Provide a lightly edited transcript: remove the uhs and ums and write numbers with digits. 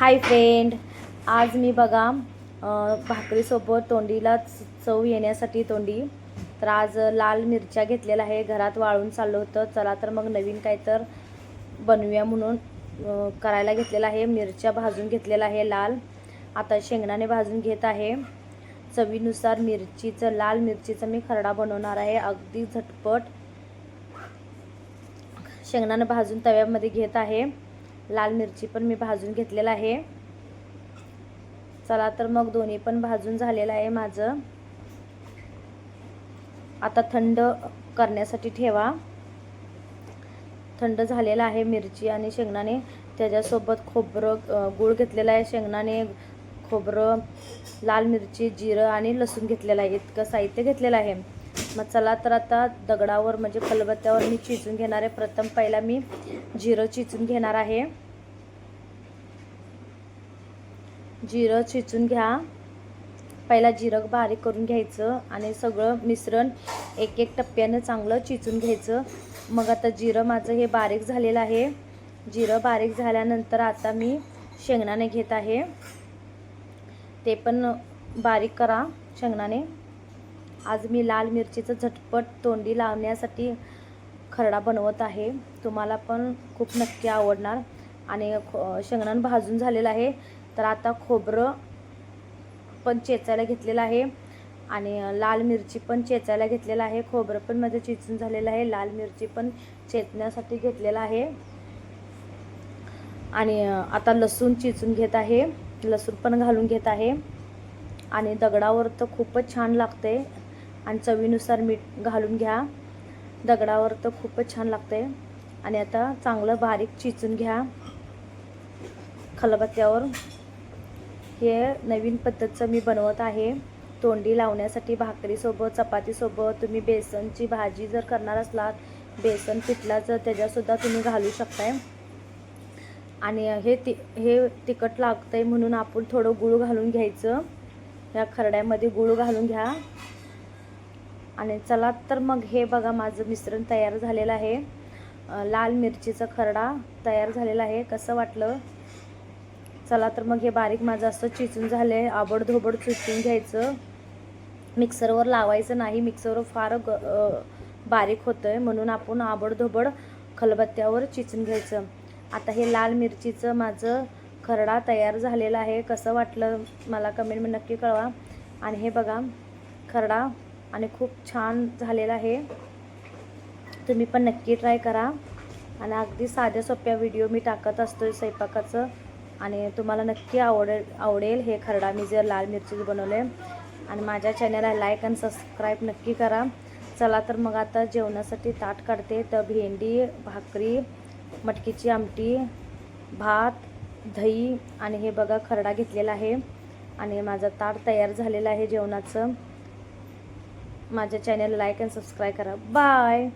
Hi friend, आज मी बघा भाकरीसोबत तोंडीला चव येण्यासाठी तोंडी तर आज लाल मिरच्या घेतलेल्या आहे. घरात वाळून चाललं होतं, चला तर मग नवीन काय तर बनवूया म्हणून करायला घेतलेला आहे. मिरच्या भाजून घेतलेला आहे लाल. आता शेंगदाणे भाजून घेत आहे. चवीनुसार लाल मिरचीचा मी खरडा बनवणार आहे, अगदी झटपट. शेंगदाणे भाजून तव्यामध्ये घेत आहे. लाल मिरची पण मी भाजून घेतलेला आहे. चला तर मग दोन्ही पण भाजून झालेलं आहे माझं. आता थंड करण्यासाठी ठेवा. थंड झालेला आहे मिरची आणि शेंगदाणे. त्याच्यासोबत खोबरं, गूळ घेतलेला आहे, शेंगदाणे, खोबरं, लाल मिरची, जिरं आणि लसूण घेतलेला आहे. इतकं साहित्य घेतलेलं आहे. मग चला तर आता दगडावर म्हणजे खलबत्त्यावर मी चिचून घेणार आहे. प्रथम पहिला मी जिरं चिचून घेणार आहे. जिरं चिचून घ्या. पहिला जिरं बारीक करून घ्यायचं आणि सगळं मिश्रण एक एक टप्प्यानं चांगलं चिचून घ्यायचं. मग आता जिरं माझं हे बारीक झालेलं आहे. जिरं बारीक झाल्यानंतर आता मी शेंगदाणे घेत आहे. ते पण बारीक करा शेंगदाणे. आज मी लाल मिरचीचं झटपट तोंडी लावण्यासाठी खरडा बनवत आहे. तुम्हाला पण खूप नक्की आवडणार. आणि शेंगदाणे भाजून झालेलं आहे. तर आता खोबरं पण चेचायला घेतलेलं आहे आणि लाल मिरची पण चेचायला घेतलेलं आहे. खोबरं पण मध्ये चिचून झालेलं आहे. लाल मिरची पण चेचण्यासाठी घेतलेलं आहे. आणि आता लसूण चिचून घेत आहे. लसूण पण घालून घेत आहे. आणि दगडावर तर खूपच छान लागते. आणि चवीनुसार मीठ घालून घ्या. दगडावर तर खूपच छान लागते. आणि आता चांगलं बारीक चिचून घ्या खलबत्त्यावर. हे नवीन पद्धतीचं मी बनवत आहे तोंडी लावण्यासाठी. भाकरीसोबत, चपातीसोबत, तुम्ही बेसनची भाजी जर करणार असलात, बेसन पिठलाचं त्याच्यासुद्धा तुम्ही घालू शकताय. आणि हे तिखट लागतंय म्हणून आपण थोडं गूळ घालून घ्यायचं. या खरड्यामध्ये गूळ घालून घ्या. आणि चला तर मग हे बघा माझं मिश्रण तयार झालेलं आहे. लाल मिरचीचा खरडा तयार झालेला आहे. कसं वाटलं? चला तर मग हे बारीक माझं असं चिचून झाले. आबडधोबड चिचून घ्यायचं. मिक्सरवर लावायचं नाही, मिक्सरवर फार बारीक होतंय म्हणून आपण आबडधोबड खलबत्त्यावर चिचून घ्यायचं. आता हे लाल मिरचीचं माझं खरडा तयार झालेला आहे. कसं वाटलं मला कमेंटमध्ये नक्की कळवा. आणि हे बघा खरडा आणि खूप छान झालेला आहे. तुम्ही पण नक्की ट्राय करा. आणि अगदी साध्या सोप्या व्हिडिओ मी टाकत असतो स्वयंपाकाचं. आणि तुम्हाला नक्की आवडेल हे खरडा मी जे लाल मिरचीचं बनवले. आणि माझ्या चॅनलला लाईक आणि सबस्क्राईब नक्की करा. चला तर मग आता जेवणासाठी ताट काढते. तर भेंडी, भाकरी, मटकीची आमटी, भात, दही आणि हे बघा खरडा घेतलेला आहे. आणि माझं ताट तयार झालेलं आहे जेवणाचं. माझ्या चॅनलला लाईक आणि सबस्क्राईब करा. बाय.